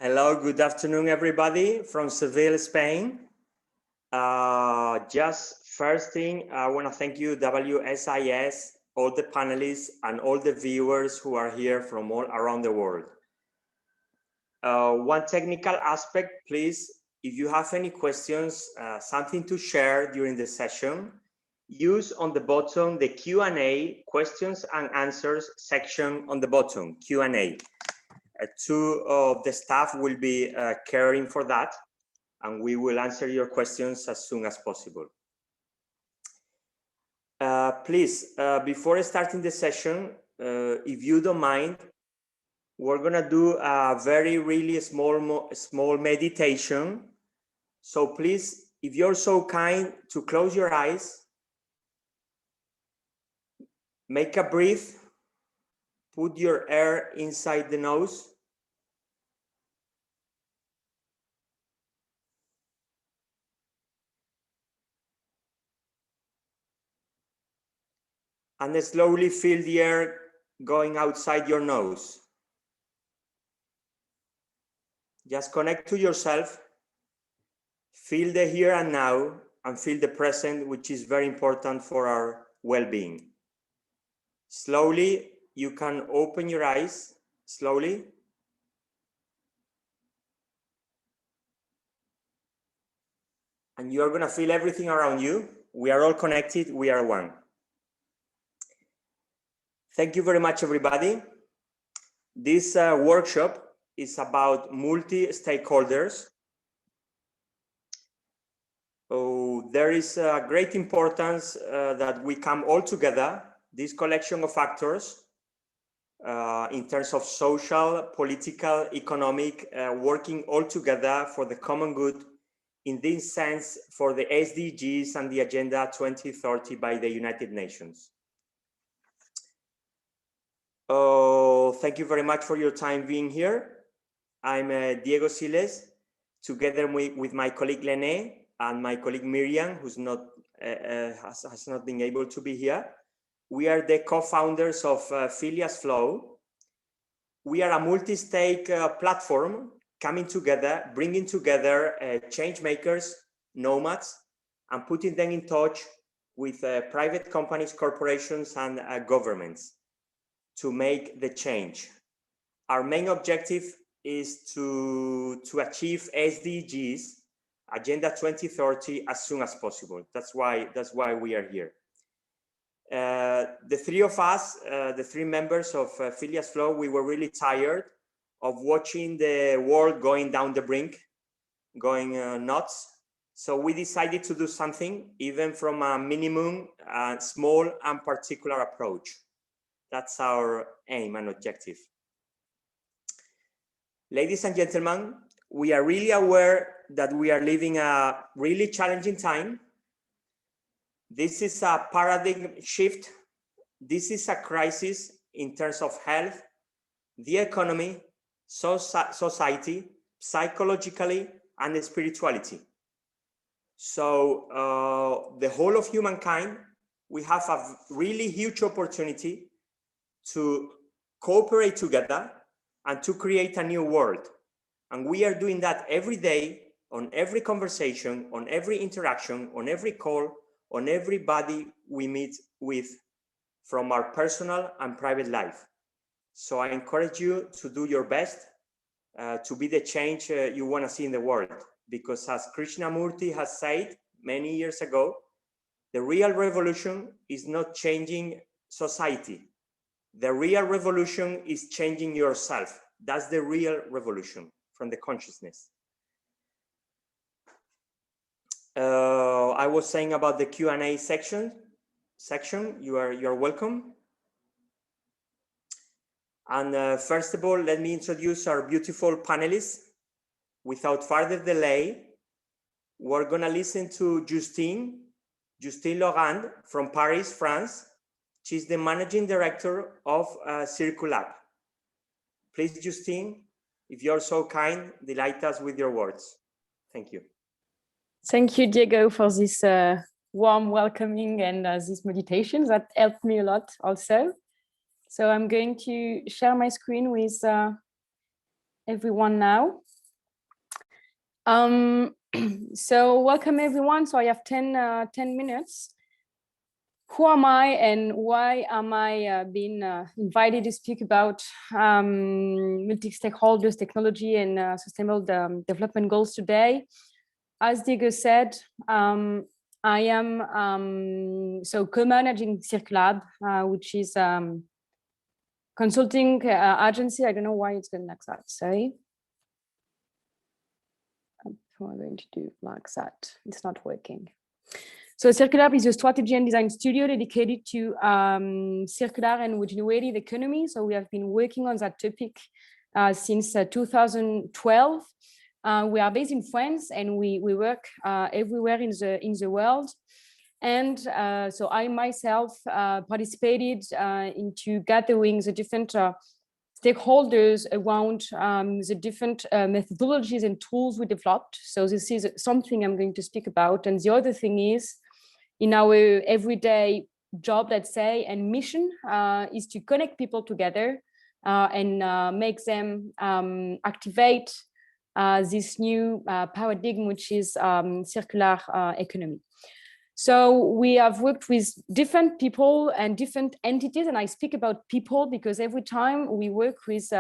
Hello, good afternoon, everybody from Seville, Spain. Just first thing, I want to thank you, WSIS, all the panelists and all the viewers who are here from all around the world. One technical aspect, please, if you have any questions, something to share during the session, use on the bottom the Q&A, questions and answers section on the bottom, Q&A. Two of the staff will be caring for that, and we will answer your questions as soon as possible. Please, before starting the session, if you don't mind, we're gonna do a really small meditation. So please, if you're so kind to close your eyes, make a breath, put your air inside the nose, and then slowly feel the air going outside your nose. Just connect to yourself, feel the here and now, and feel the present, which is very important for our well-being. Slowly, you can open your eyes, slowly. And you're gonna feel everything around you. We are all connected, we are one. Thank you very much, everybody. This workshop is about multi-stakeholders. Oh, there is a great importance that we come all together, this collection of actors, in terms of social, political, economic, working all together for the common good, in this sense, for the SDGs and the Agenda 2030 by the United Nations. Oh, thank you very much for your time being here. I'm Diego Siles, together with my colleague Lene and my colleague Miriam, who's not has not been able to be here. We are the co-founders of Phileas Flow. We are a multi-stake platform coming together, bringing together change makers, nomads, and putting them in touch with private companies, corporations, and governments to make the change. Our main objective is to achieve SDGs, Agenda 2030, as soon as possible. That's why we are here. The three of us, the three members of Phileas Flow, we were really tired of watching the world going down the brink, going nuts. So we decided to do something, even from a minimum, small and particular approach. That's our aim and objective. Ladies and gentlemen, we are really aware that we are living a really challenging time. This is a paradigm shift. This is a crisis in terms of health, the economy, society, psychologically, and spirituality. So the whole of humankind, we have a really huge opportunity to cooperate together and to create a new world. And we are doing that every day, on every conversation, on every interaction, on every call, on everybody we meet with from our personal and private life. So I encourage you to do your best to be the change you want to see in the world. Because as Krishnamurti has said many years ago, the real revolution is not changing society. The real revolution is changing yourself. That's the real revolution from the consciousness. I was saying about the Q&A section. You're welcome. And first of all, let me introduce our beautiful panelists. Without further delay, we're gonna listen to Justine Laurent from Paris, France. She's the managing director of Circulab. Please, Justine, if you're so kind, delight us with your words. Thank you. Thank you, Diego, for this warm welcoming and this meditation that helped me a lot also. So I'm going to share my screen with everyone now. So welcome everyone. So I have 10 minutes. Who am I and why am I being invited to speak about multi-stakeholders, technology and sustainable development goals today? As Diego said, I am co-managing Circulab, which is consulting agency. I don't know why it's going like that. Sorry. What am I going to do like that? It's not working. So Circulab is a strategy and design studio dedicated to circular and regenerative economy. So we have been working on that topic since 2012. We are based in France and we work everywhere in the world. And so I myself participated into gathering the different stakeholders around the different methodologies and tools we developed. So this is something I'm going to speak about. And the other thing is, in our everyday job, let's say, and mission is to connect people together and make them activate this new paradigm, which is circular economy. So we have worked with different people and different entities, and I speak about people because every time we work with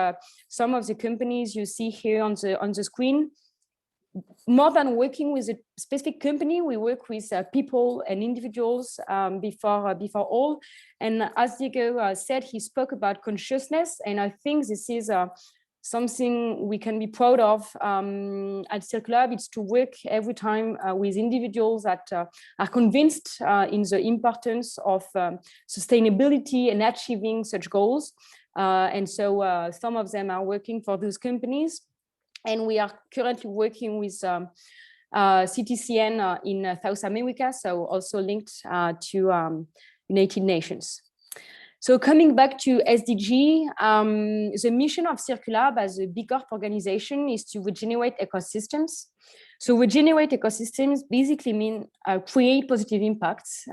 some of the companies you see here on the screen, more than working with a specific company, we work with people and individuals before all. And as Diego said, he spoke about consciousness, and I think this is something we can be proud of at Circulab. It's to work every time with individuals that are convinced in the importance of sustainability and achieving such goals. And so some of them are working for those companies. And we are currently working with CTCN in South America, so also linked to United Nations. So coming back to SDG, the mission of Circulab as a B Corp organization is to regenerate ecosystems. So regenerate ecosystems basically mean create positive impacts,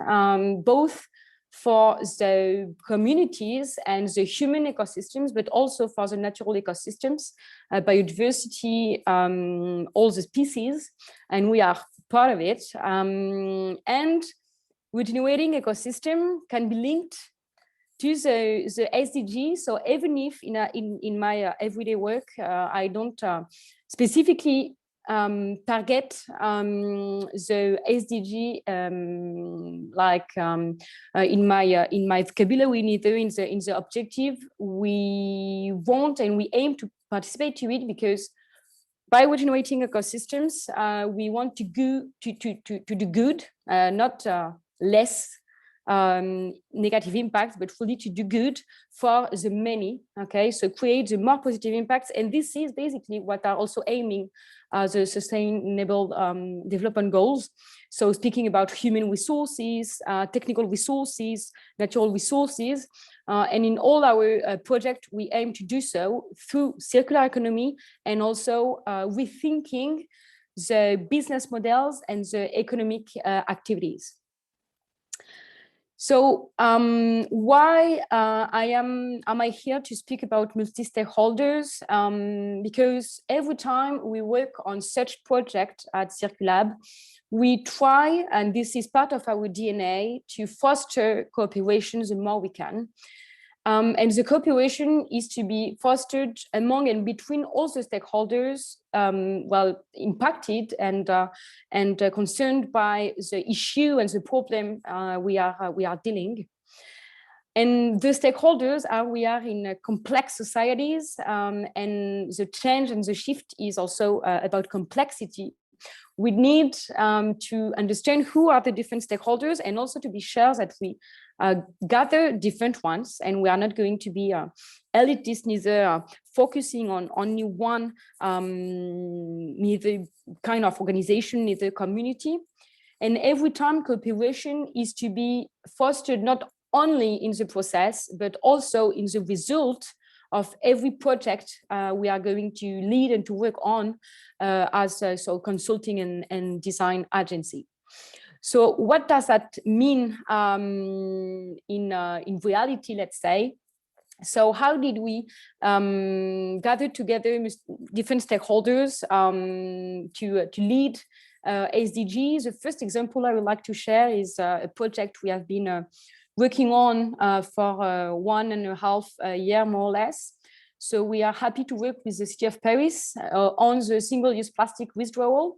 both for the communities and the human ecosystems, but also for the natural ecosystems, biodiversity, all the species, and we are part of it. And regenerating ecosystem can be linked to the SDGs. So even if in my everyday work, I don't specifically target the SDG in my vocabulary, neither in the objective. We want and we aim to participate to it because by regenerating ecosystems, we want to do good, not less negative impacts, but fully to do good for the many. Okay, so create the more positive impacts, and this is basically what are also aiming the sustainable development goals. So speaking about human resources, technical resources, natural resources, and in all our projects, we aim to do so through circular economy and also rethinking the business models and the economic activities. So why am I here to speak about multi-stakeholders? Because every time we work on such project at Circulab, we try, and this is part of our DNA, to foster cooperation the more we can. And the cooperation is to be fostered among and between all the stakeholders, impacted and concerned by the issue and the problem we are dealing. And the stakeholders we are in complex societies, and the change and the shift is also about complexity. We need to understand who are the different stakeholders and also to be sure that we gather different ones, and we are not going to be elitist, neither focusing on only one, neither kind of organization, neither community. And every time cooperation is to be fostered not only in the process, but also in the result of every project we are going to lead and to work on as a consulting and design agency. So what does that mean in reality, let's say? So how did we gather together different stakeholders to lead SDGs? The first example I would like to share is a project we have been working on for 1.5 years, more or less. So we are happy to work with the city of Paris on the single-use plastic withdrawal.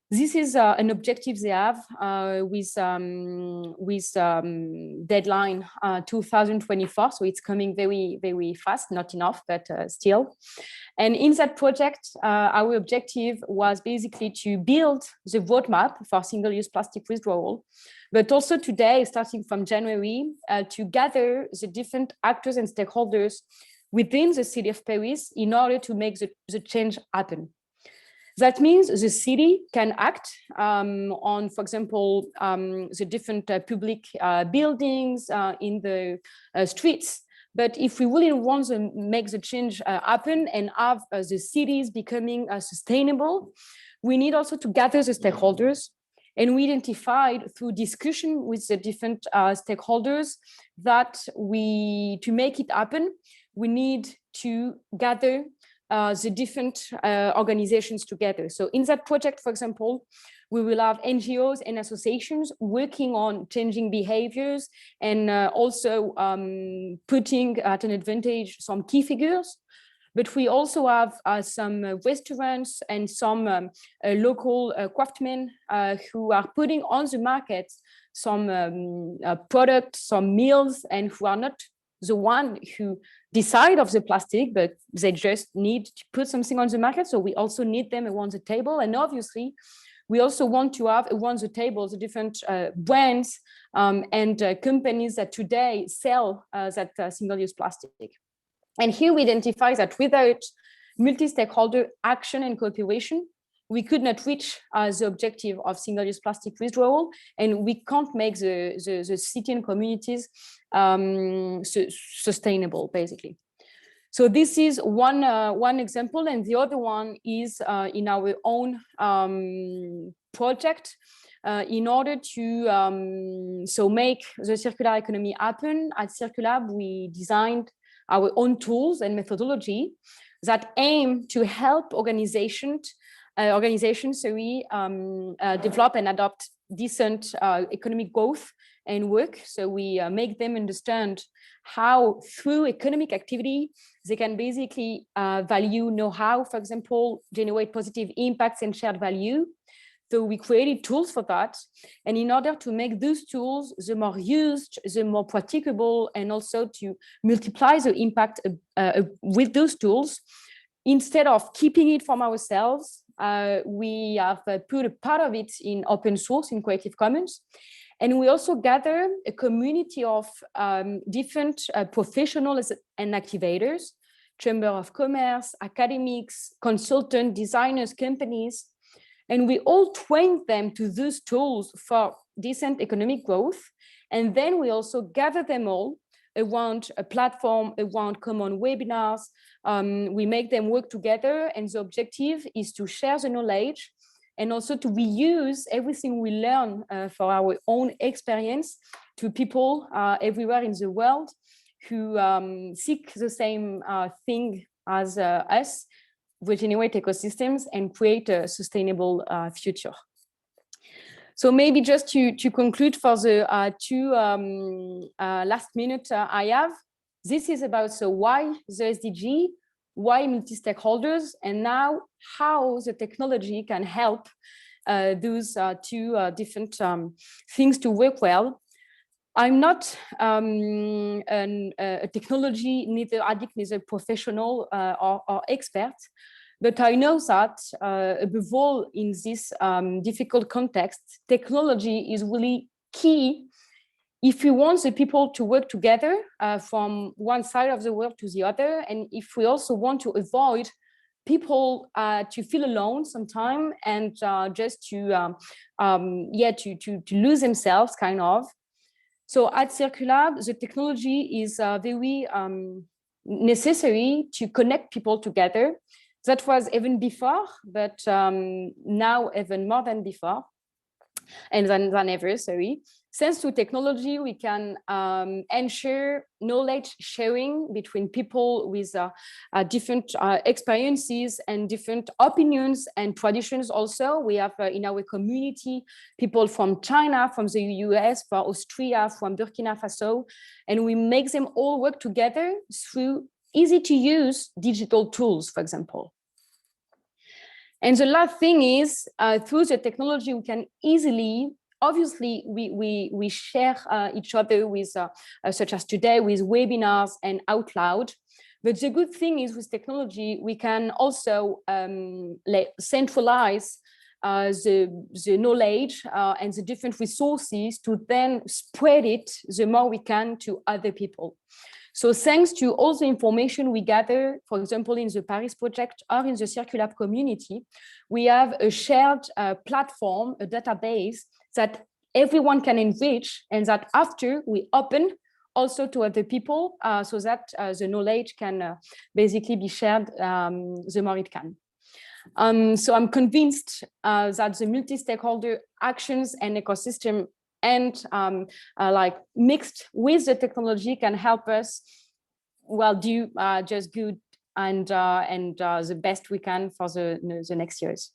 This is an objective they have with deadline 2024. So it's coming very, very fast, not enough, but still. And in that project, our objective was basically to build the roadmap for single-use plastic withdrawal, but also today, starting from January, to gather the different actors and stakeholders within the city of Paris in order to make the change happen. That means the city can act on, for example, the different public buildings in the streets. But if we really want to make the change happen and have the cities becoming sustainable, we need also to gather the stakeholders. And we identified through discussion with the different stakeholders that to make it happen, we need to gather the different organizations together. So in that project, for example, we will have NGOs and associations working on changing behaviors and also putting at an advantage some key figures. But we also have some restaurants and some local craftsmen who are putting on the market some products, some meals, and who are not the one who decide of the plastic, but they just need to put something on the market. So we also need them around the table. And obviously, we also want to have around the table the different brands and companies that today sell that single-use plastic. And here we identify that without multi-stakeholder action and cooperation, we could not reach the objective of single-use plastic withdrawal, and we can't make the city and communities sustainable, basically. So this is one example, and the other one is in our own project in order to make the circular economy happen. At Circulab, we designed our own tools and methodology that aim to help organizations develop and adopt decent economic growth and work. So we make them understand how through economic activity, they can basically value know-how, for example, generate positive impacts and shared value. So we created tools for that. And in order to make those tools the more used, the more practicable, and also to multiply the impact with those tools, instead of keeping it from ourselves, we have put a part of it in open source in Creative Commons. And we also gather a community of different professionals and activators, Chamber of Commerce, academics, consultants, designers, companies. And we all train them to those tools for decent economic growth. And then we also gather them all around a platform, around common webinars. We make them work together, and the objective is to share the knowledge and also to reuse everything we learn for our own experience to people everywhere in the world who seek the same thing as us, regenerate ecosystems and create a sustainable future. So maybe just to conclude for the two last minutes I have, this is about why the SDG, why multi-stakeholders, and now how the technology can help those two different things to work well. I'm not a technology, neither addict, neither professional or expert, but I know that above all in this difficult context, technology is really key if we want the people to work together from one side of the world to the other, and if we also want to avoid people to feel alone sometime and just to lose themselves, kind of. So at Circulab, the technology is very necessary to connect people together. That was even before, but now even more than before, and than ever, sorry. Thanks to technology, we can ensure knowledge sharing between people with different experiences and different opinions and traditions. Also, we have in our community people from China, from the US, from Austria, from Burkina Faso, and we make them all work together through easy to use digital tools, for example. And the last thing is, through the technology, we can easily, obviously, we share each other with, such as today, with webinars and out loud. But the good thing is with technology, we can also centralize the knowledge and the different resources to then spread it the more we can to other people. So thanks to all the information we gather, for example, in the Paris project or in the Circulab community, we have a shared platform, a database that everyone can enrich, and that after we open also to other people so that the knowledge can basically be shared the more it can. So I'm convinced that the multi-stakeholder actions and ecosystem and like mixed with the technology can help us, well, do just good and the best we can for the next years.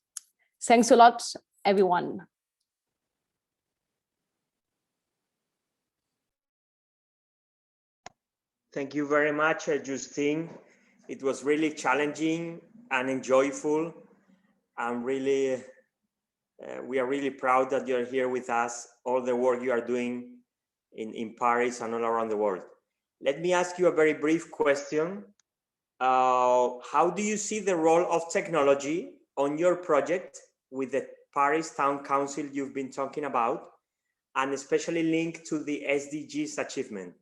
Thanks a lot, everyone. Thank you very much, Justine. It was really challenging and enjoyable. I'm really, we are really proud that you're here with us, all the work you are doing in Paris and all around the world. Let me ask you a very brief question. How do you see the role of technology on your project with the Paris Town Council you've been talking about, and especially linked to the SDGs achievement?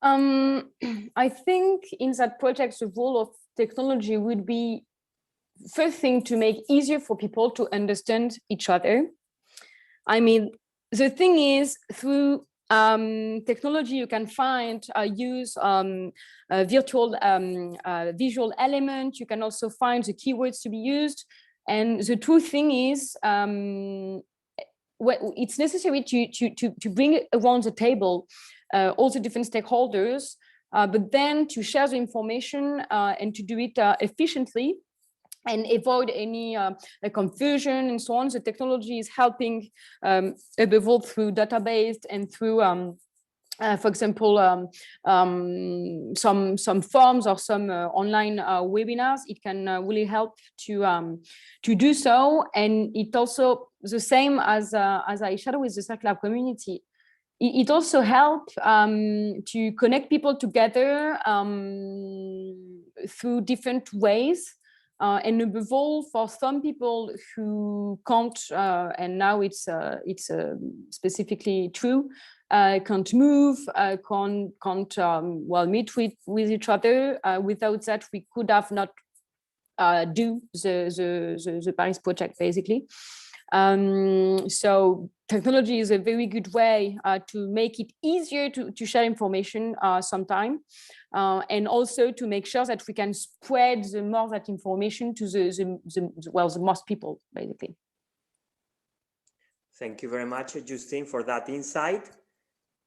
I think in that project, the role of technology would be, first thing, to make easier for people to understand each other. I mean, the thing is, through technology, you can find, use virtual visual element. You can also find the keywords to be used. And the true thing is, it's necessary to bring around the table all the different stakeholders, but then to share the information and to do it efficiently and avoid any confusion and so on. The technology is helping above all through database and through, for example, some forms or some online webinars. It can really help to do so, and it also the same as I shared with the Circulab community. It also helps to connect people together through different ways. And above all, for some people who can't, and now it's specifically true, can't move, can't well meet with each other. Without that, we could have not do the Paris project, basically. So technology is a very good way to make it easier to share information sometime, and also to make sure that we can spread the more that information to the most people, basically. Thank you very much, Justine, for that insight.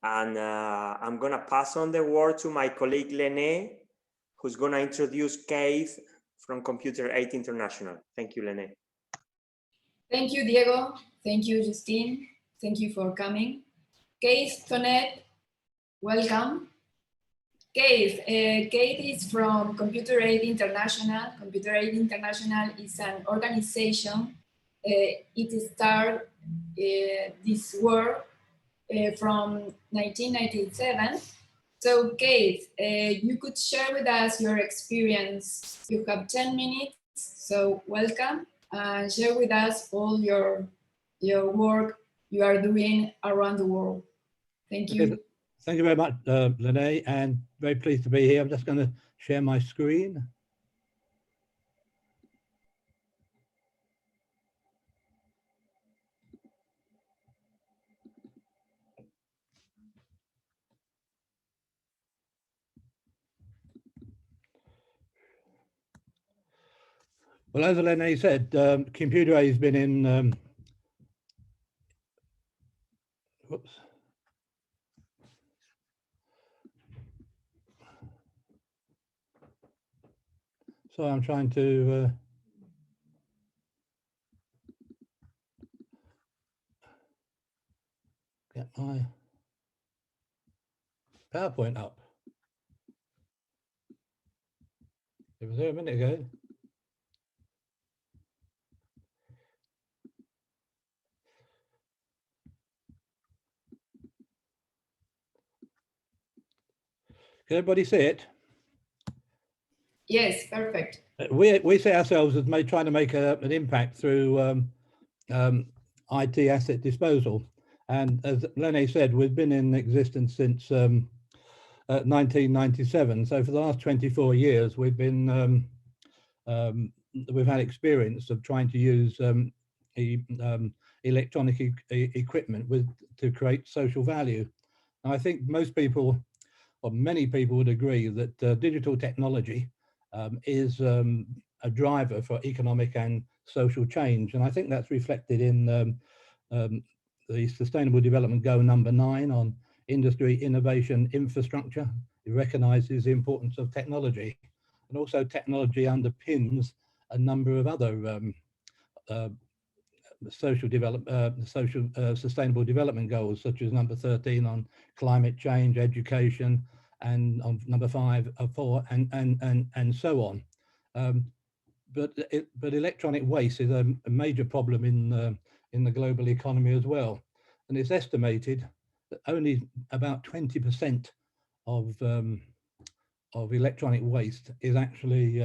And I'm going to pass on the word to my colleague Lene, who's going to introduce Keith from Computer Aid International. Thank you, Lene. Thank you, Diego. Thank you, Justine. Thank you for coming. Keith Tonet, welcome. Keith is from Computer Aid International. Computer Aid International is an organization. It started this work from 1997. So, Keith, you could share with us your experience. You have 10 minutes, so welcome. Share with us all your work you are doing around the world. Thank you. Okay. Thank you very much, Lene, and very pleased to be here. I'm just going to share my screen. Well, as Lene said, Computer Aid has been in So I'm trying to get my PowerPoint up. It was there a minute ago. Can everybody see it? Yes, perfect. We see ourselves as trying to make an impact through IT asset disposal. And as Lene said, we've been in existence since 1997. So for the last 24 years, we've been we've had experience of trying to use electronic equipment to create social value. And I think most people, or many people, would agree that digital technology is a driver for economic and social change. And I think that's reflected in the Sustainable Development Goal number 9 on industry, innovation, infrastructure. It recognises the importance of technology, and also technology underpins a number of other sustainable development goals, such as number 13 on climate change, education, and on number 4, and so on. But electronic waste is a major problem in the global economy as well, and it's estimated that only about 20% of electronic waste is actually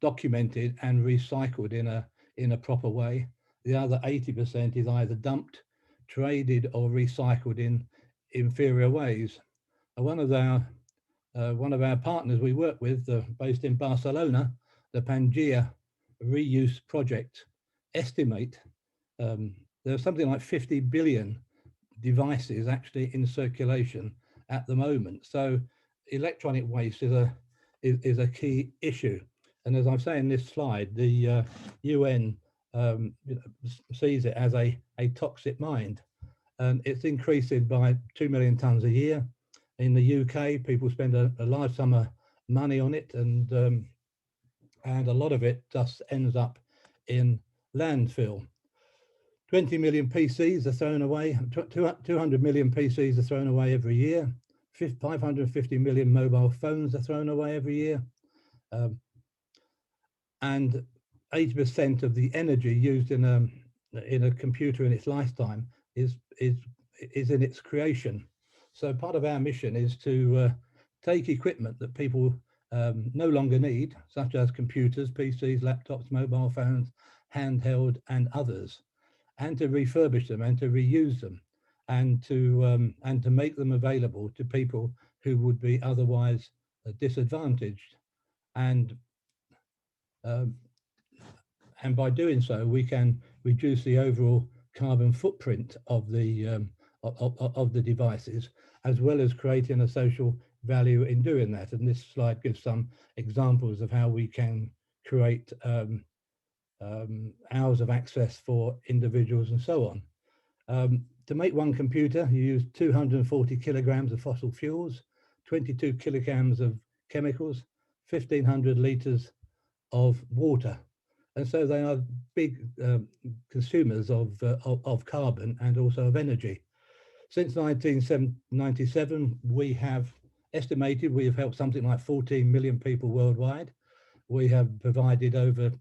documented and recycled in a proper way. The other 80% is either dumped, traded, or recycled in inferior ways. One of our partners we work with, based in Barcelona, the Pangea reuse project, estimate there's something like 50 billion devices actually in circulation at the moment. So electronic waste is a key issue. And as I'm saying in this slide, the UN sees it as a toxic mine. It's increasing by 2 million tonnes a year. In the UK, people spend a large sum of money on it, and a lot of it just ends up in landfill. 20 million PCs are thrown away, 200 million PCs are thrown away every year. 550 million mobile phones are thrown away every year. And 80% of the energy used in a computer in its lifetime is in its creation. So part of our mission is to take equipment that people no longer need, such as computers, PCs, laptops, mobile phones, handheld, and others, and to refurbish them and to reuse them, and to make them available to people who would be otherwise disadvantaged. And by doing so, we can reduce the overall carbon footprint of the devices, as well as creating a social value in doing that. And this slide gives some examples of how we can create hours of access for individuals and so on. To make one computer, you use 240 kilograms of fossil fuels, 22 kilograms of chemicals, 1,500 litres of water. And so they are big consumers of carbon and also of energy. Since 1997, we have estimated we have helped something like 14 million people worldwide. We have provided over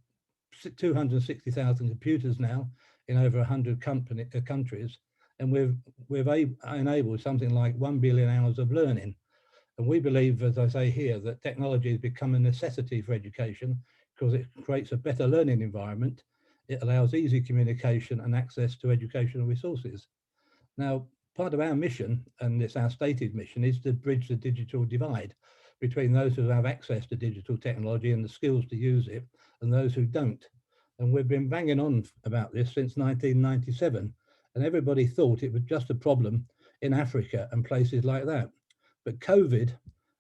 260,000 computers now in over 100 countries, and we've enabled something like 1 billion hours of learning. And we believe, as I say here, that technology has become a necessity for education because it creates a better learning environment. It allows easy communication and access to educational resources. Now, part of our mission, and it's our stated mission, is to bridge the digital divide between those who have access to digital technology and the skills to use it, and those who don't. And we've been banging on about this since 1997, and everybody thought it was just a problem in Africa and places like that. But COVID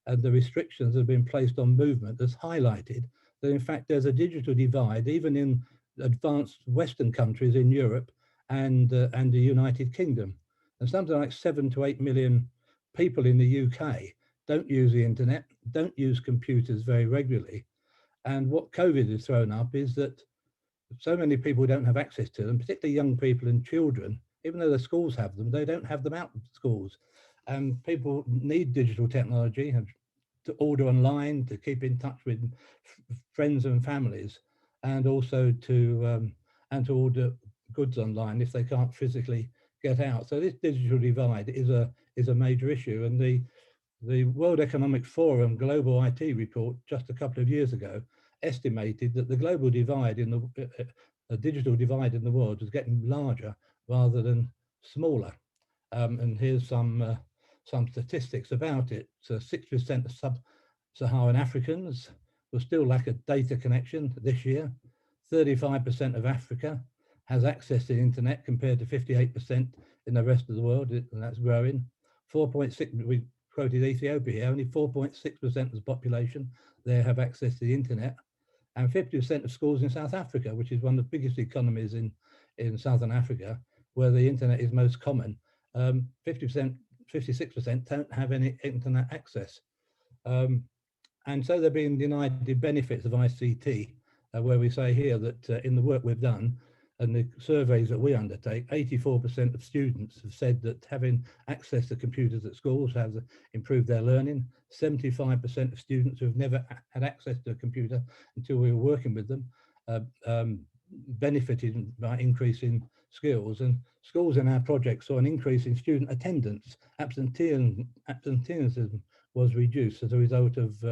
and the restrictions that have been placed on movement has highlighted that in fact there's a digital divide even in advanced Western countries in Europe and the United Kingdom. And something like 7 to 8 million people in the UK don't use the internet, don't use computers very regularly. And what COVID has thrown up is that so many people don't have access to them, particularly young people and children. Even though the schools have them, they don't have them out of schools. And people need digital technology and to order online, to keep in touch with friends and families, and also to order goods online if they can't physically get out. So this digital divide is a major issue. And the World Economic Forum Global IT report just a couple of years ago estimated that the global divide in the digital divide in the world was getting larger rather than smaller. And here's some statistics about it. So 6% of sub-Saharan Africans will still lack a data connection this year. 35% of Africa has access to the internet compared to 58% in the rest of the world, and that's growing. 4.6, we quoted Ethiopia here, only 4.6% of the population there have access to the internet, and 50% of schools in South Africa, which is one of the biggest economies in Southern Africa, where the internet is most common, 50%, 56% don't have any internet access. And so they're being denied the benefits of ICT, where we say here that in the work we've done and the surveys that we undertake, 84% of students have said that having access to computers at schools has improved their learning. 75% of students who have never had access to a computer until we were working with them benefited by increasing skills. And schools in our project saw an increase in student attendance. Absenteeism was reduced as a result of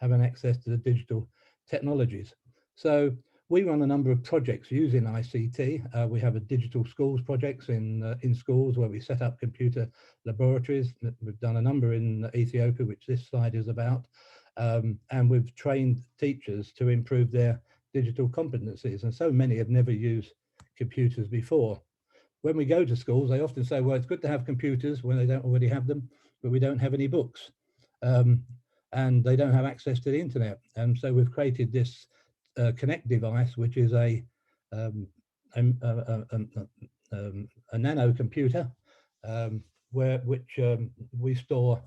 having access to the digital technologies. So we run a number of projects using ICT. We have a digital schools projects in schools where we set up computer laboratories. We've done a number in Ethiopia, which this slide is about. And we've trained teachers to improve their digital competencies. And so many have never used computers before. When we go to schools, they often say, well, it's good to have computers when they don't already have them, but we don't have any books. And they don't have access to the internet. And so we've created this Connect device, which is a nano computer, which we store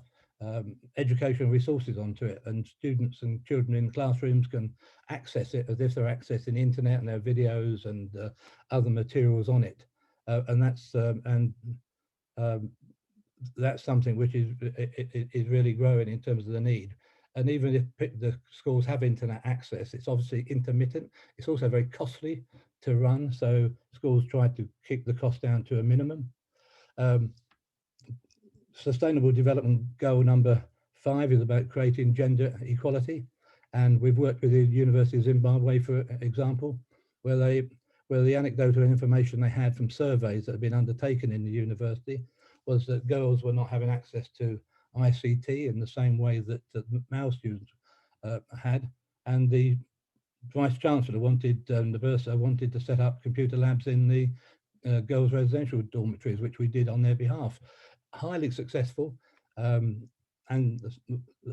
educational resources onto it, and students and children in classrooms can access it as if they're accessing the internet, and there are videos and other materials on it. And that's something which is really growing in terms of the need. And even if the schools have internet access, it's obviously intermittent. It's also very costly to run, so schools try to keep the cost down to a minimum. Sustainable Development Goal number 5 is about creating gender equality, and we've worked with the University of Zimbabwe, for example, where the anecdotal information they had from surveys that had been undertaken in the university was that girls were not having access to ICT in the same way that male students had, and the Vice Chancellor wanted, the Bursar wanted to set up computer labs in the girls' residential dormitories, which we did on their behalf. Highly successful, and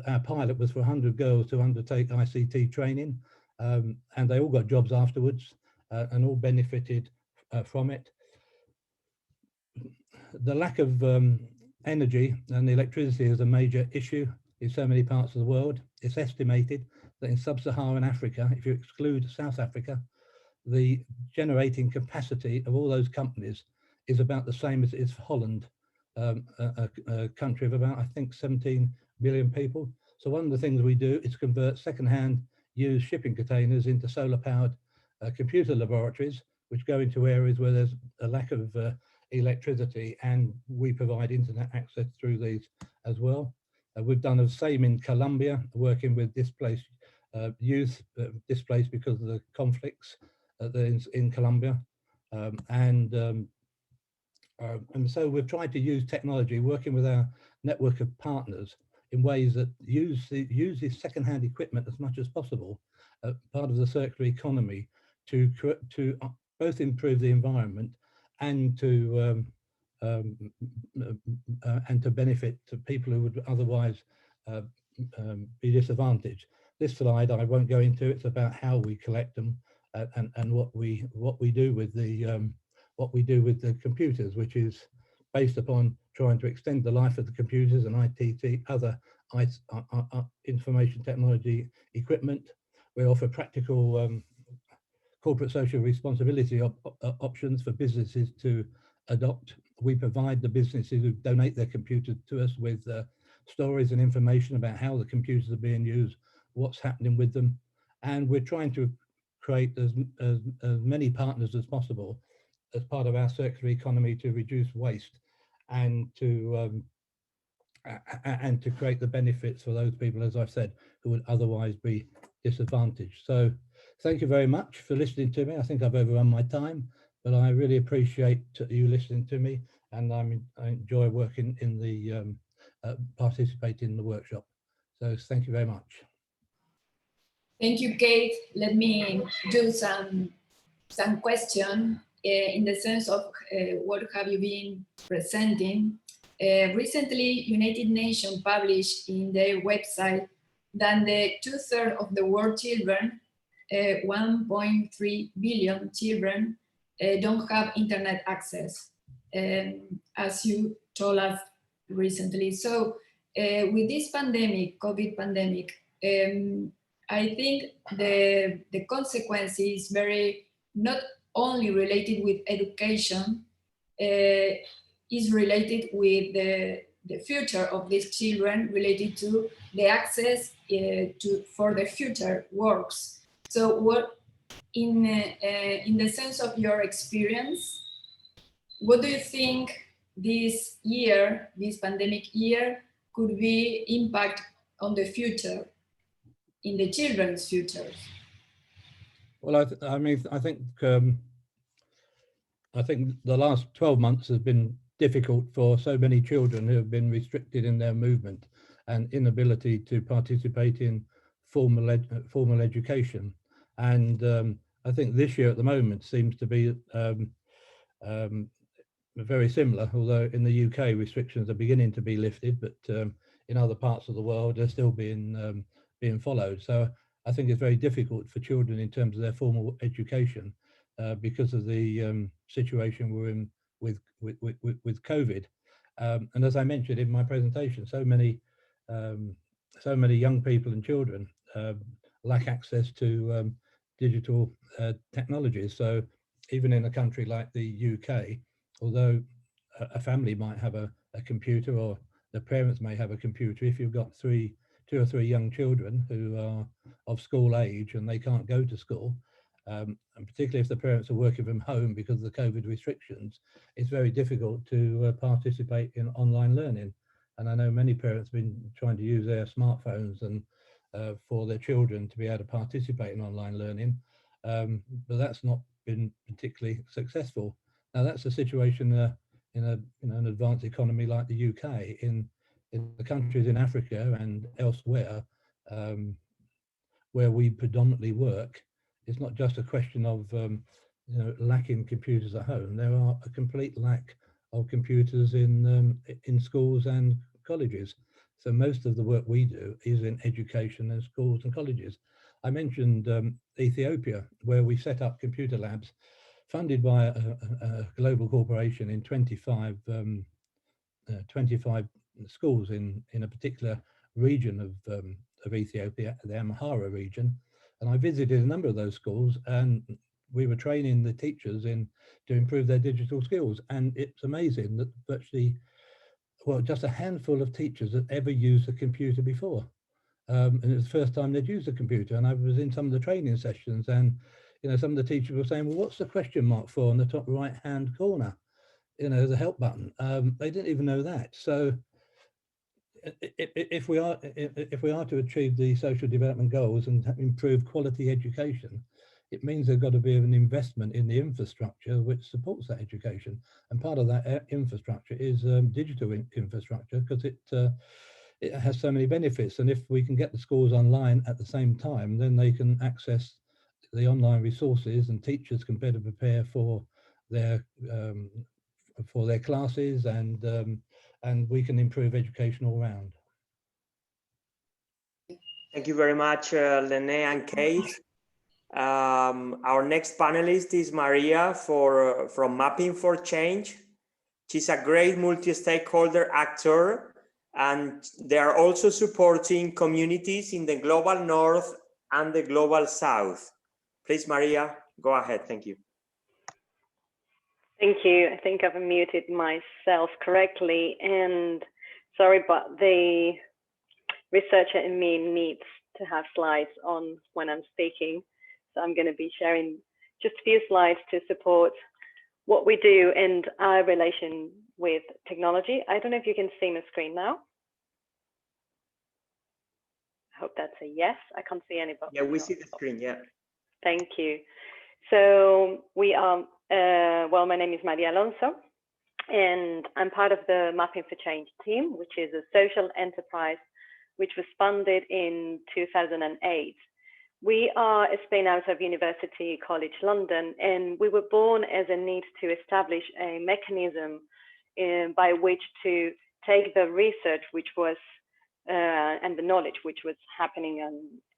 our pilot was for 100 girls to undertake ICT training, and they all got jobs afterwards and all benefited from it. The lack of energy and electricity is a major issue in so many parts of the world. It's estimated that in sub-Saharan Africa, if you exclude South Africa, the generating capacity of all those companies is about the same as it is for Holland, a country of about, I think, 17 million people. So one of the things we do is convert second-hand used shipping containers into solar-powered computer laboratories, which go into areas where there's a lack of electricity, and we provide internet access through these as well. We've done the same in Colombia, working with displaced youth, displaced because of the conflicts in Colombia. And so we've tried to use technology, working with our network of partners in ways that use this second-hand equipment as much as possible, part of the circular economy, to both improve the environment and to benefit to people who would otherwise be disadvantaged. This slide I won't go into. It's about how we collect them and what we do with the computers, which is based upon trying to extend the life of the computers and ITT, other information technology equipment. We offer practical corporate social responsibility options for businesses to adopt. We provide the businesses who donate their computers to us with stories and information about how the computers are being used, what's happening with them. And we're trying to create as many partners as possible as part of our circular economy to reduce waste and to create the benefits for those people, as I've said, who would otherwise be disadvantaged. So thank you very much for listening to me. I think I've overrun my time, but I really appreciate you listening to me, and I enjoy working in the participating in the workshop. So thank you very much. Thank you, Kate. Let me do some question in the sense of what have you been presenting. Recently, United Nations published in their website that the 2/3 of the world children, 1.3 billion children, don't have internet access, as you told us recently. So with this pandemic, COVID pandemic, I think the consequence is very, not only related with education, is related with the future of these children, related to the access for the future works. So what, in the sense of your experience, what do you think this year, this pandemic year, could be impact on the future, in the children's futures? Well, I think the last 12 months has been difficult for so many children who have been restricted in their movement and inability to participate in formal education. And I think this year at the moment seems to be very similar, although in the UK restrictions are beginning to be lifted, but in other parts of the world they're still being followed. So I think it's very difficult for children in terms of their formal education because of the situation we're in with COVID. And as I mentioned in my presentation, so many young people and children lack access to digital technologies. So even in a country like the UK, although a family might have a computer, or the parents may have a computer, if you've got two or three young children who are of school age and they can't go to school, and particularly if the parents are working from home because of the COVID restrictions, it's very difficult to participate in online learning. And I know many parents have been trying to use their smartphones and for their children to be able to participate in online learning, but that's not been particularly successful. Now that's the situation in an advanced economy like the UK. In the countries in Africa and elsewhere where we predominantly work, it's not just a question of lacking computers at home. There are a complete lack of computers in schools and colleges. So most of the work we do is in education and schools and colleges. I mentioned Ethiopia, where we set up computer labs funded by a global corporation in 25 schools in a particular region of Ethiopia, the Amhara region. And I visited a number of those schools, and we were training the teachers to improve their digital skills. And it's amazing that virtually, well, just a handful of teachers had ever used a computer before. And it was the first time they'd used a computer. And I was in some of the training sessions, and some of the teachers were saying, well, what's the question mark for on the top right hand corner? The help button. They didn't even know that. So if we are to achieve the social development goals and improve quality education, it means there's got to be an investment in the infrastructure which supports that education. And part of that infrastructure is digital infrastructure, because it has so many benefits. And if we can get the schools online at the same time, then they can access the online resources, and teachers can better prepare for their classes, and we can improve education all around. Thank you very much, Lene and Kate. Our next panelist is Maria from Mapping for Change. She's a great multi-stakeholder actor, and they are also supporting communities in the global north and the Global South. Please, Maria, go ahead. Thank you. Thank you. I think I've muted myself correctly, and sorry, but the researcher in me needs to have slides on when I'm speaking. So I'm going to be sharing just a few slides to support what we do and our relation with technology. I don't know if you can see my screen now. I hope that's a yes. I can't see anybody. Yeah, we see the screen, yeah. Thank you. So we are, well, my name is Maria Alonso, and I'm part of the Mapping for Change team, which is a social enterprise which was funded in 2008. We are a spin out of University College London, and we were born as a need to establish a mechanism by which to take the research which was and the knowledge which was happening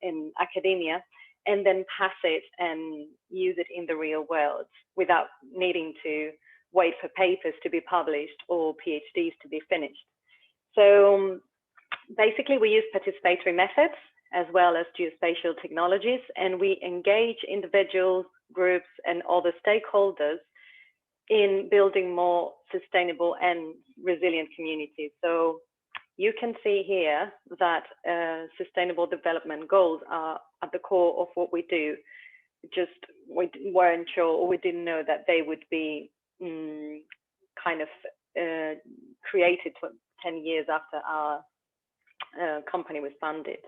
in academia, and then pass it and use it in the real world without needing to wait for papers to be published or PhDs to be finished. So basically, we use participatory methods as well as geospatial technologies, and we engage individuals, groups, and other stakeholders in building more sustainable and resilient communities. So you can see here that sustainable development goals are at the core of what we do. Just we weren't sure, or we didn't know that they would be kind of created 10 years after our company was funded.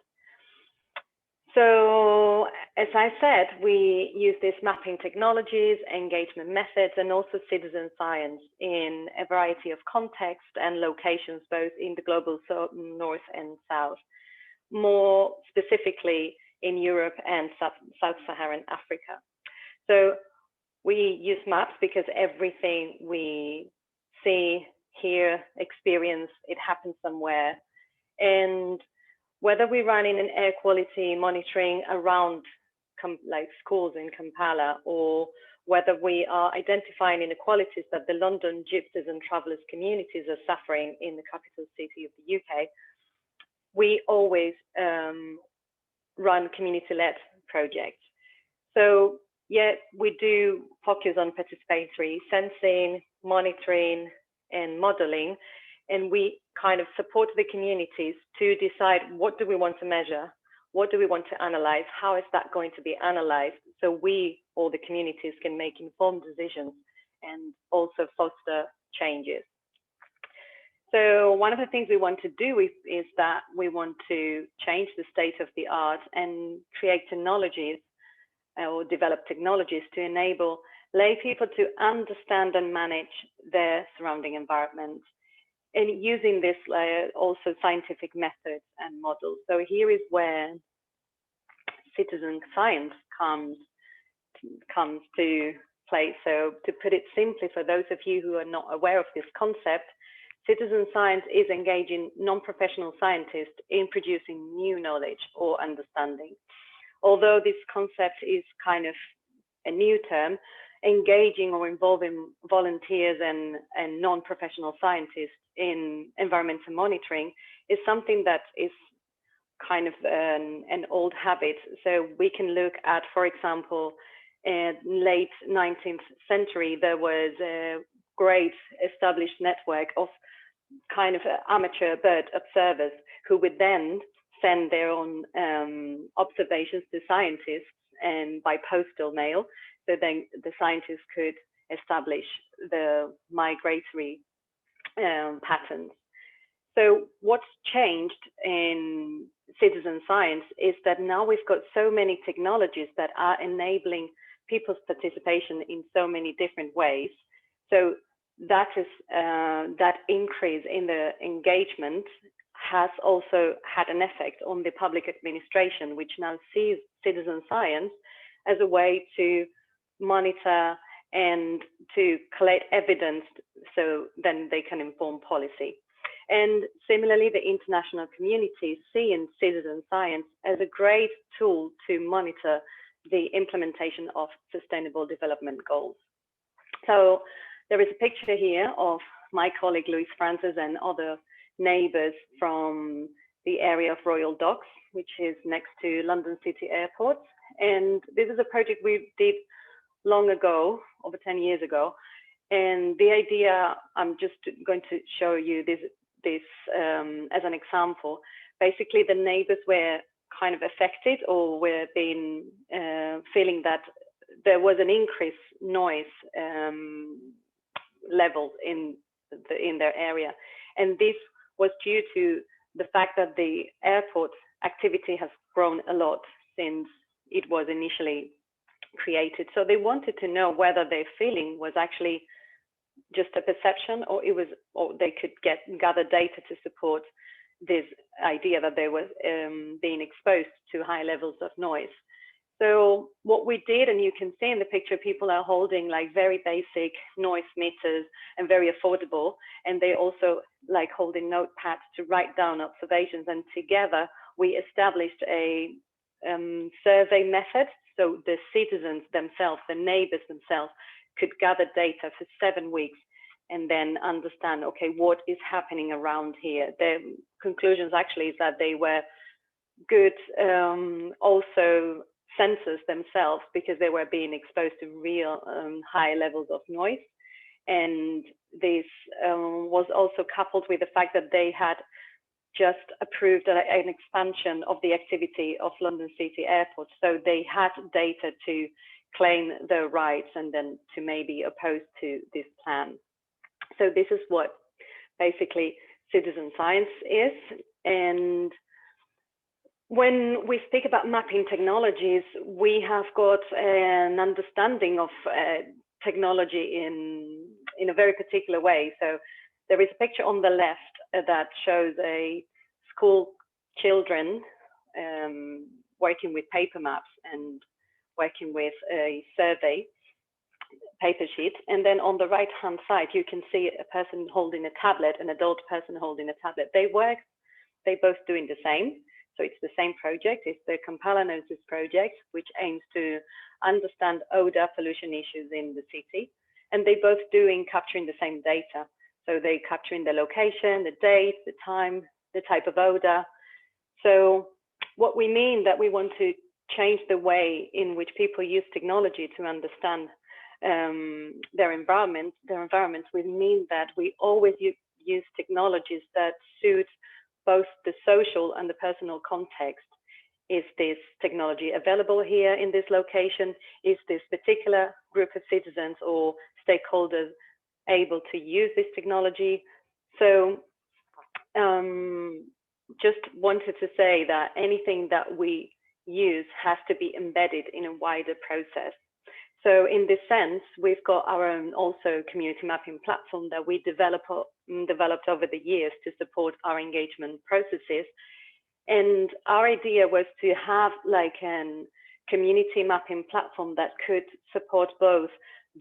So as I said, we use these mapping technologies, engagement methods, and also citizen science in a variety of contexts and locations, both in the global north and south, more specifically in Europe and sub-Saharan Africa. So we use maps because everything we see, hear, experience, it happens somewhere. And whether we're running an air quality monitoring around like schools in Kampala, or whether we are identifying inequalities that the London gypsies and travellers communities are suffering in the capital city of the UK, we always run community-led projects. So yeah, we do focus on participatory sensing, monitoring, and modelling, and we kind of support the communities to decide what do we want to measure, what do we want to analyze, how is that going to be analyzed, so we, all the communities, can make informed decisions and also foster changes. So one of the things we want to do is that we want to change the state of the art and create technologies or develop technologies to enable lay people to understand and manage their surrounding environment, and using this also scientific methods and models. So here is where citizen science comes to play. So to put it simply, for those of you who are not aware of this concept, citizen science is engaging non-professional scientists in producing new knowledge or understanding. Although this concept is kind of a new term, engaging or involving volunteers and non-professional scientists in environmental monitoring is something that is kind of an old habit. So we can look at, for example, in late 19th century, there was a great established network of kind of amateur bird observers who would then send their own observations to scientists and by postal mail. So then the scientists could establish the migratory patterns. So what's changed in citizen science is that now we've got so many technologies that are enabling people's participation in so many different ways. So that is that increase in the engagement has also had an effect on the public administration, which now sees citizen science as a way to monitor and to collect evidence so then they can inform policy. And similarly, the international community seeing citizen science as a great tool to monitor the implementation of sustainable development goals. So there is a picture here of my colleague Luis Francis and other neighbors from the area of Royal Docks which is next to London City Airport. And this is a project we did long ago, over 10 years ago. And the idea, I'm just going to show you this as an example. Basically, the neighbors were kind of affected, or were being feeling that there was an increased noise level in their area, and this was due to the fact that the airport activity has grown a lot since it was initially created. So they wanted to know whether their feeling was actually just a perception, or they could gather data to support this idea that they were being exposed to high levels of noise. So what we did, and you can see in the picture, people are holding like very basic noise meters and very affordable, and they also like holding notepads to write down observations. And together we established a survey method, so the citizens themselves, the neighbors themselves, could gather data for 7 weeks and then understand, okay, what is happening around here. The conclusions actually is that they were good also sensors themselves, because they were being exposed to real high levels of noise. And this was also coupled with the fact that they had just approved an expansion of the activity of London City Airport. So they had data to claim their rights and then to maybe oppose to this plan. So this is what basically citizen science is. And when we speak about mapping technologies, we have got an understanding of technology in a very particular way. So there is a picture on the left that shows a school children working with paper maps and working with a survey paper sheet. And then on the right hand side, you can see a person holding a tablet, an adult person holding a tablet. They both doing the same. So it's the same project. It's the Compalanosis project, which aims to understand odor pollution issues in the city. And they both capturing the same data. So they capturing the location, the date, the time, the type of odor. So what we mean that we want to change the way in which people use technology to understand their environments, we mean that we always use technologies that suit both the social and the personal context. Is this technology available here in this location? Is this particular group of citizens or stakeholders able to use this technology? So just wanted to say that anything that we use has to be embedded in a wider process. So in this sense, we've got our own also community mapping platform that we developed over the years to support our engagement processes. And our idea was to have like a community mapping platform that could support both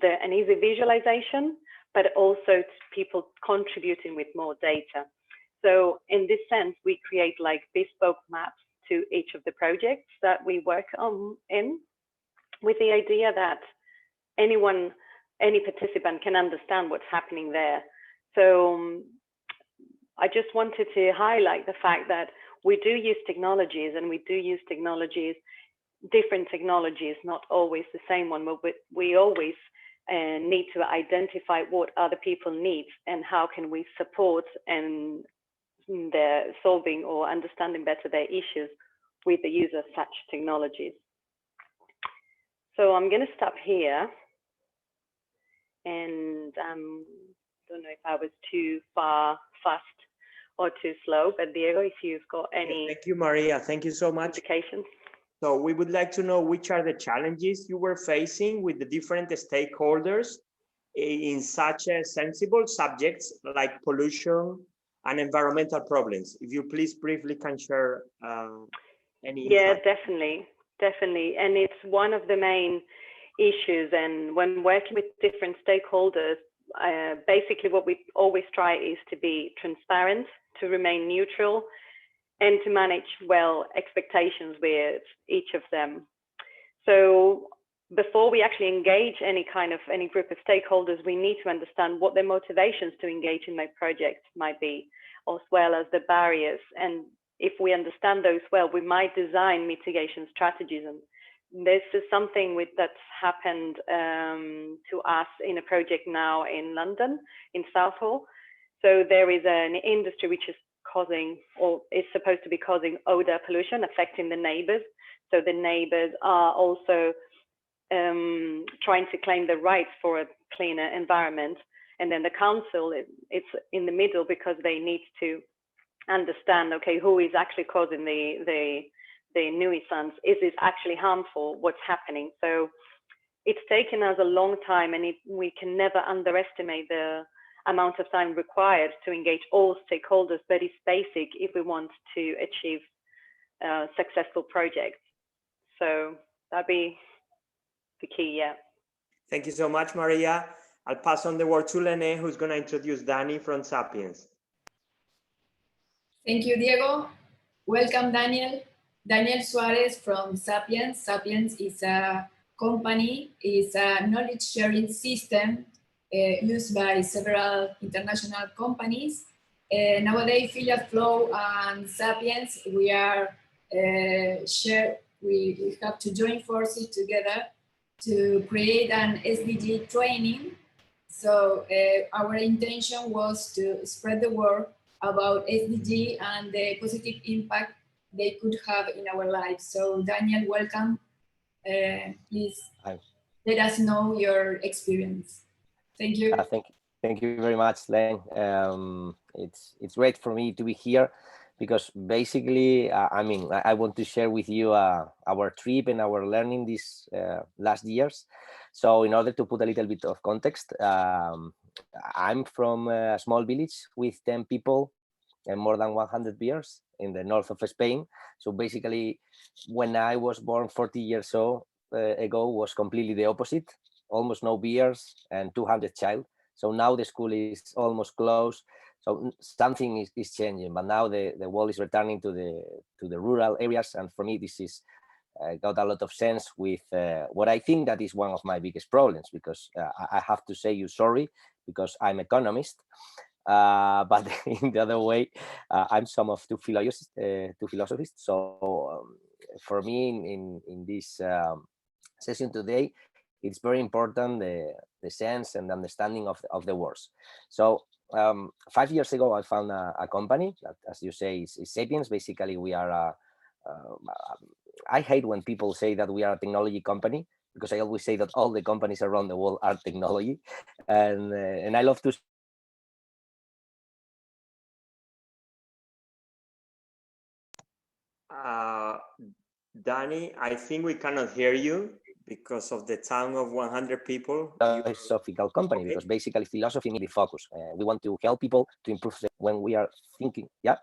an easy visualization, but also people contributing with more data. So in this sense, we create like bespoke maps to each of the projects that we work on with the idea that any participant can understand what's happening there. So I just wanted to highlight the fact that we do use technologies, and we do use different technologies, not always the same one, but we always need to identify what other people need and how can we support and their solving or understanding better their issues with the use of such technologies. So I'm going to stop here, and I don't know if I was too fast or too slow, but Diego, if you've got any. Thank you, Maria. Thank you so much. Indications. So we would like to know which are the challenges you were facing with the different stakeholders in such sensible subjects like pollution and environmental problems. If you please briefly can share any insight. Definitely. And it's one of the main issues. And when working with different stakeholders, basically what we always try is to be transparent, to remain neutral, and to manage well expectations with each of them. So before we actually engage any group of stakeholders, we need to understand what their motivations to engage in my project might be, as well as the barriers. And if we understand those well, we might design mitigation strategies. And this is something that's happened to us in a project now in London, in Southall. So there is an industry which is causing, or is supposed to be causing, odor pollution, affecting the neighbors. So the neighbors are also trying to claim the rights for a cleaner environment. And then the council, it's in the middle, because they need to understand, okay, who is actually causing the nuisance? Is this actually harmful? What's happening? So it's taken us a long time, and we can never underestimate the amount of time required to engage all stakeholders, but it's basic if we want to achieve successful projects. So that'd be the key, yeah. Thank you so much, Maria. I'll pass on the word to Lene, who's going to introduce Dani from Sapiens. Thank you, Diego. Welcome, Daniel. Daniel Suarez from Sapiens. Sapiens is a company, is a knowledge sharing system used by several international companies. Nowadays, Phileas Flow and Sapiens, we are we have to join forces together to create an SDG training. So our intention was to spread the word about SDG and the positive impact they could have in our lives. So Daniel, welcome. Please let us know your experience. Thank you. Thank you very much, Len. It's great for me to be here, because basically, I want to share with you our trip and our learning these last years. So in order to put a little bit of context, I'm from a small village with 10 people and more than 100 beers in the north of Spain. So basically, when I was born 40 years ago, was completely the opposite. Almost no beers and 200 child. So now the school is almost closed. So something is changing, but now the world is returning to the rural areas. And for me, this is got a lot of sense with what I think that is one of my biggest problems, because I have to say you sorry, because I'm economist. But in the other way, I'm some of two philosophists. So for me, in this session today, it's very important the sense and understanding of the words. So 5 years ago, I found a company that, as you say, is Sapiens. Basically, we are I hate when people say that we are a technology company, because I always say that all the companies around the world are technology, and I love to. Dani, I think we cannot hear you because of the town of 100 people. Philosophical company, because basically philosophy needs focus. We want to help people to improve when we are thinking. Yeah,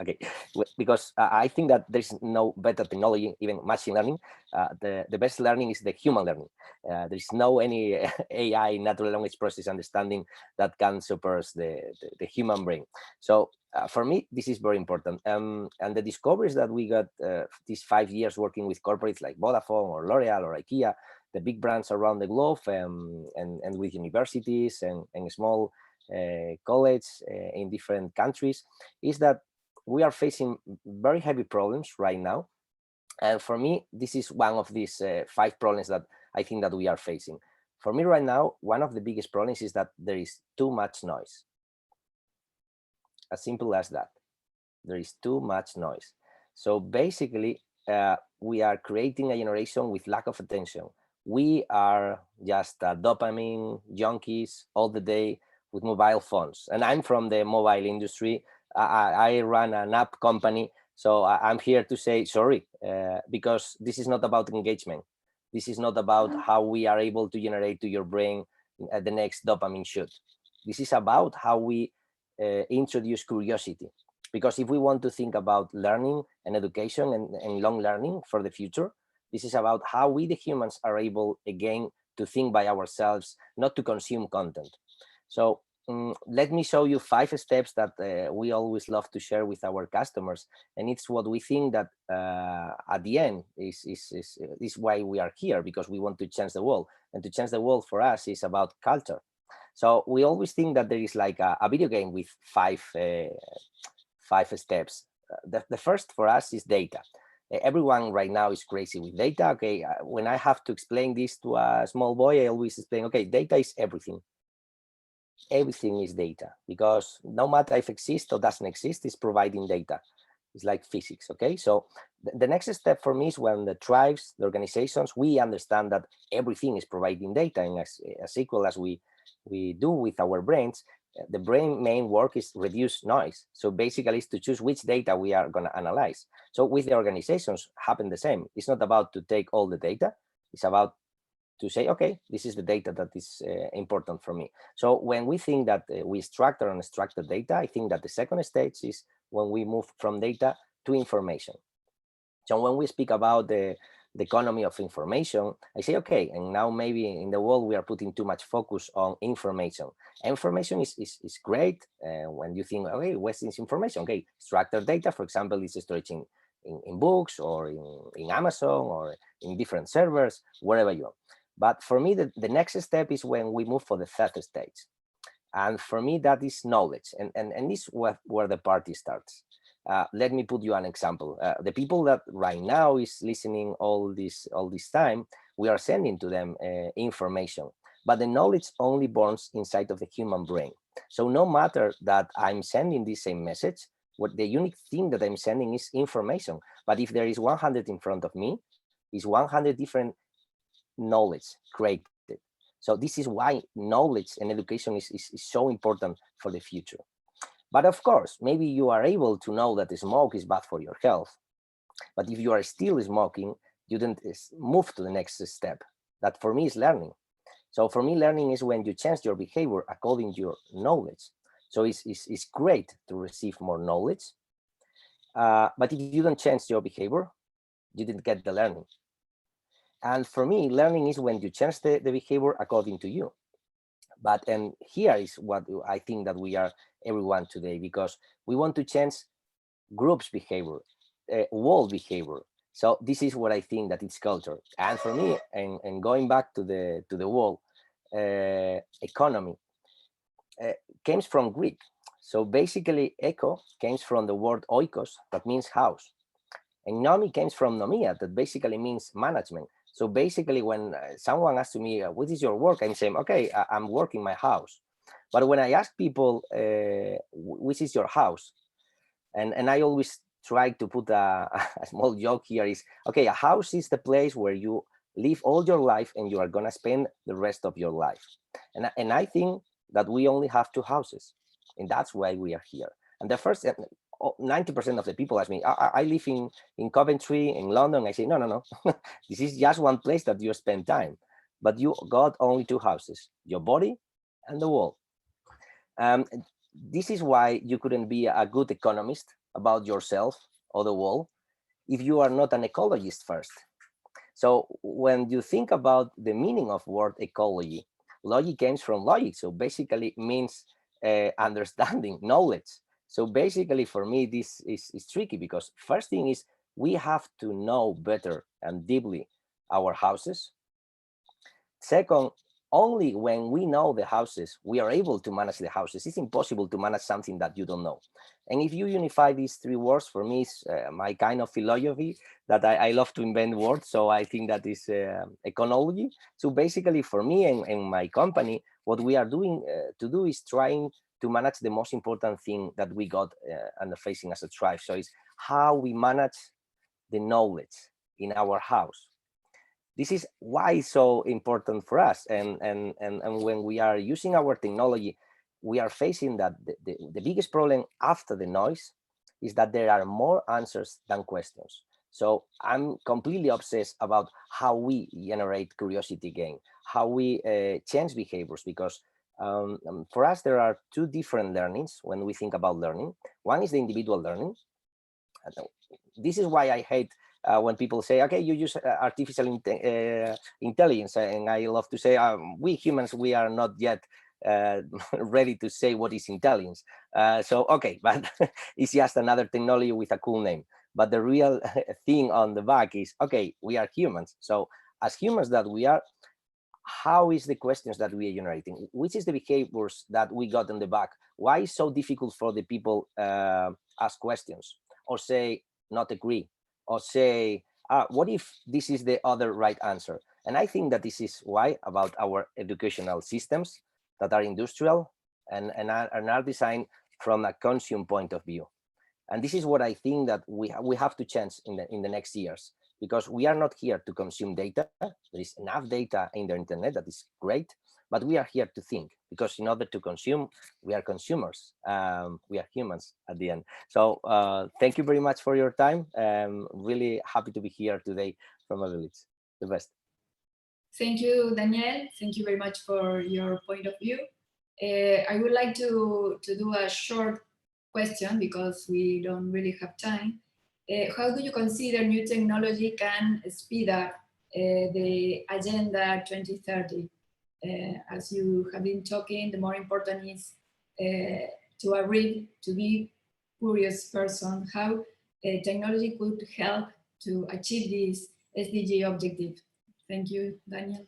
okay. Because I think that there's no better technology, even machine learning. The best learning is the human learning. There's no any AI, natural language process understanding, that can surpass the human brain. So for me, this is very important. And the discoveries that we got these 5 years working with corporates like Vodafone or L'Oreal or IKEA, the big brands around the globe, and with universities and small colleges in different countries, is that we are facing very heavy problems right now. And for me, this is one of these 5 problems that I think that we are facing. For me right now, one of the biggest problems is that there is too much noise. As simple as that. There is too much noise. So basically, we are creating a generation with lack of attention. We are just dopamine junkies all the day with mobile phones. And I'm from the mobile industry. I run an app company. So I'm here to say sorry, because this is not about engagement. This is not about how we are able to generate to your brain the next dopamine shoot. This is about how we introduce curiosity. Because if we want to think about learning and education and long learning for the future, this is about how we, the humans, are able, again, to think by ourselves, not to consume content. So let me show you 5 steps that we always love to share with our customers. And it's what we think that at the end is why we are here, because we want to change the world. And to change the world for us is about culture. So we always think that there is like a video game with 5 steps. The first for us is data. Everyone right now is crazy with data. Okay, when I have to explain this to a small boy, I always explain, okay, data is everything. Everything is data, because no matter if it exists or doesn't exist, it's providing data. It's like physics, okay? So the next step for me is when the tribes, the organizations, we understand that everything is providing data, and as equal as we do with our brains, the brain main work is reduce noise. So basically it's to choose which data we are going to analyze. So with the organizations happen the same. It's not about to take all the data. It's about to say, okay, this is the data that is important for me. So when we think that we structure and unstructured data, I think that the second stage is when we move from data to information. So when we speak about the economy of information, I say, okay, and now maybe in the world we are putting too much focus on information. Information is great when you think, okay, what is information? Okay, structured data, for example, is storage in books or in Amazon or in different servers, wherever you are. But for me, the next step is when we move for the third stage. And for me, that is knowledge. And this is where the party starts. Let me put you an example. The people that right now is listening all this time, we are sending to them information, but the knowledge only borns inside of the human brain. So no matter that I'm sending the same message, what the unique thing that I'm sending is information. But if there is 100 in front of me, is 100 different knowledge created. So this is why knowledge and education is so important for the future. But of course, maybe you are able to know that the smoke is bad for your health. But if you are still smoking, you didn't move to the next step. That for me is learning. So for me, learning is when you change your behavior according to your knowledge. So it's great to receive more knowledge. But if you don't change your behavior, you didn't get the learning. And for me, learning is when you change the behavior according to you. And here is what I think that we are everyone today, because we want to change groups behavior, world behavior. So this is what I think that it's culture. And for me, and going back to the world economy, comes from Greek. So basically, eco comes from the word oikos, that means house. And nomi comes from nomia, that basically means management. So basically, when someone asks me, what is your work? I'm saying, okay, I'm working my house. But when I ask people, which is your house? And I always try to put a small joke here is, okay, a house is the place where you live all your life and you are going to spend the rest of your life. And I think that we only have two houses, and that's why we are here. And the first 90% of the people ask me, I live in Coventry, in London. I say, no. This is just one place that you spend time, but you got only two houses, your body and the world. This is why you couldn't be a good economist about yourself or the world if you are not an ecologist first. So when you think about the meaning of word ecology, logic comes from logic. So basically it means understanding, knowledge. So basically for me, this is tricky, because first thing is we have to know better and deeply our houses. Second, only when we know the houses, we are able to manage the houses. It's impossible to manage something that you don't know. And if you unify these three words, for me, it's my kind of philosophy that I love to invent words. So I think that is econology. So basically for me and my company, what we are doing is trying to manage the most important thing that we got and facing as a tribe. So it's how we manage the knowledge in our house. This is why it's so important for us. And when we are using our technology, we are facing that the biggest problem after the noise is that there are more answers than questions. So I'm completely obsessed about how we generate curiosity again, how we change behaviors, because for us, there are two different learnings when we think about learning. One is the individual learning. This is why I hate when people say, okay, you use artificial intelligence. And I love to say, we humans, we are not yet ready to say what is intelligence. So, okay, but it's just another technology with a cool name. But the real thing on the back is, okay, we are humans. So as humans that we are, how is the questions that we are generating? Which is the behaviors that we got in the back? Why is so difficult for the people ask questions? or say not agree, or say, what if this is the other right answer? And I think that this is why about our educational systems that are industrial and are designed from a consumer point of view. And this is what I think that we have to change in the next years, because we are not here to consume data. There is enough data in the internet that is great, but we are here to think, because in order to consume, we are consumers. We are humans at the end. So thank you very much for your time. Really happy to be here today from a village. The best. Thank you, Daniel. Thank you very much for your point of view. I would like to do a short question because we don't really have time. How do you consider new technology can speed up the Agenda 2030? As you have been talking, the more important is to be curious person, how technology could help to achieve this SDG objective. Thank you, Daniel.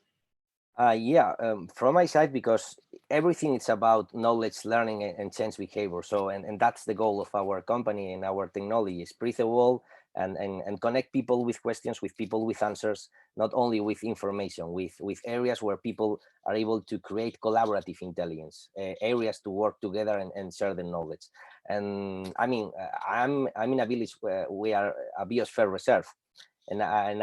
From my side, because everything is about knowledge, learning, and change behavior. So, and that's the goal of our company and our technology, is breathe the wall and connect people with questions, with people with answers, not only with information, with areas where people are able to create collaborative intelligence, areas to work together and share the knowledge. And I mean, I'm in a village where we are a biosphere reserve. And I'm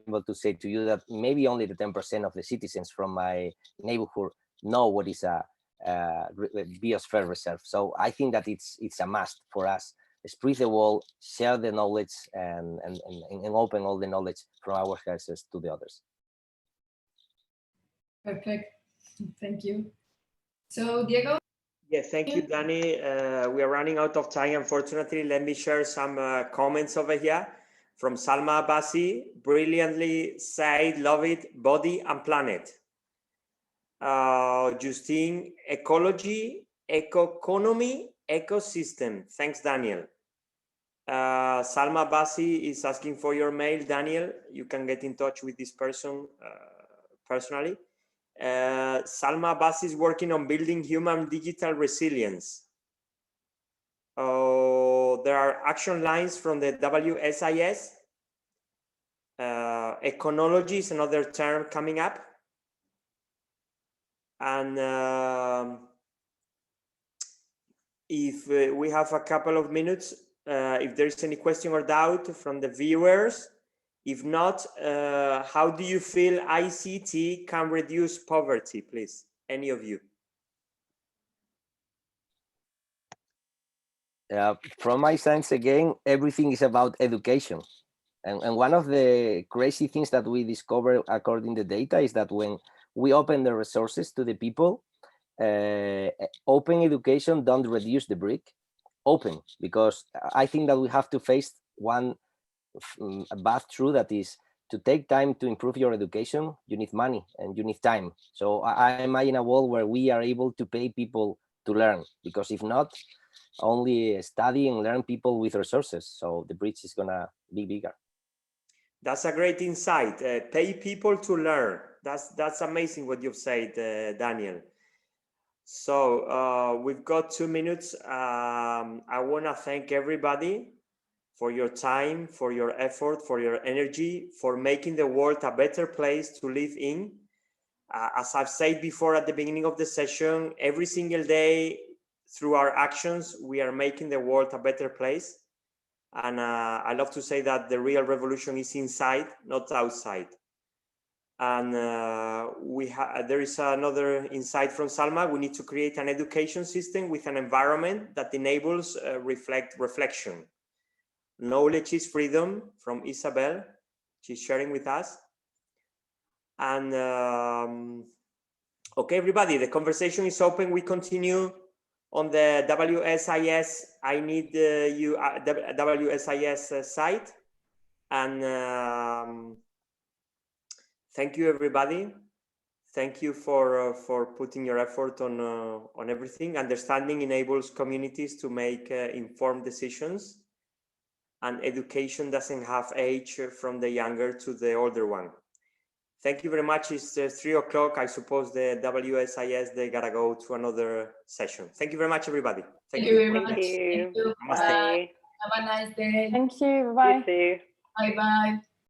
able to say to you that maybe only the 10% of the citizens from my neighborhood know what is a biosphere reserve. So I think that it's a must for us. Spread the wall, share the knowledge, and open all the knowledge from our houses to the others. Perfect. Thank you. So, Diego? Yes, thank you, Danny. We are running out of time, unfortunately. Let me share some comments over here. From Salma Abbasi, brilliantly said, love it, body and planet. Justine, ecology, economy, ecosystem. Thanks, Daniel. Salma Abbasi is asking for your mail, Daniel. You can get in touch with this person personally. Salma Abbasi is working on building human digital resilience. There are action lines from the WSIS. Econology is another term coming up. And if we have a couple of minutes, if there is any question or doubt from the viewers, if not, how do you feel ICT can reduce poverty, please? Any of you? From my sense, again, everything is about education. And one of the crazy things that we discover according to the data is that when we open the resources to the people, open education don't reduce the brick, open, because I think that we have to face one bad truth, that is, to take time to improve your education, you need money and you need time. So I imagine a world where we are able to pay people to learn, because if not, only study and learn people with resources. So the bridge is gonna be bigger. That's a great insight. Pay people to learn. That's amazing what you've said, Daniel. So we've got 2 minutes. I want to thank everybody for your time, for your effort, for your energy, for making the world a better place to live in. As I've said before at the beginning of the session, every single day through our actions, we are making the world a better place. And I love to say that the real revolution is inside, not outside. And there is another insight from Salma. We need to create an education system with an environment that enables reflection. Knowledge is freedom, from Isabel. She's sharing with us. And okay, everybody, the conversation is open. We continue on the WSIS, I need you, WSIS site. And thank you, everybody. Thank you for putting your effort on everything. Understanding enables communities to make informed decisions, and education doesn't have age from the younger to the older one. Thank you very much. It's 3 o'clock. I suppose the WSIS, they gotta go to another session. Thank you very much, everybody. Thank you very much. Thank you. Thank you. Namaste. Bye. Have a nice day. Thank you. Bye. You too. Bye bye.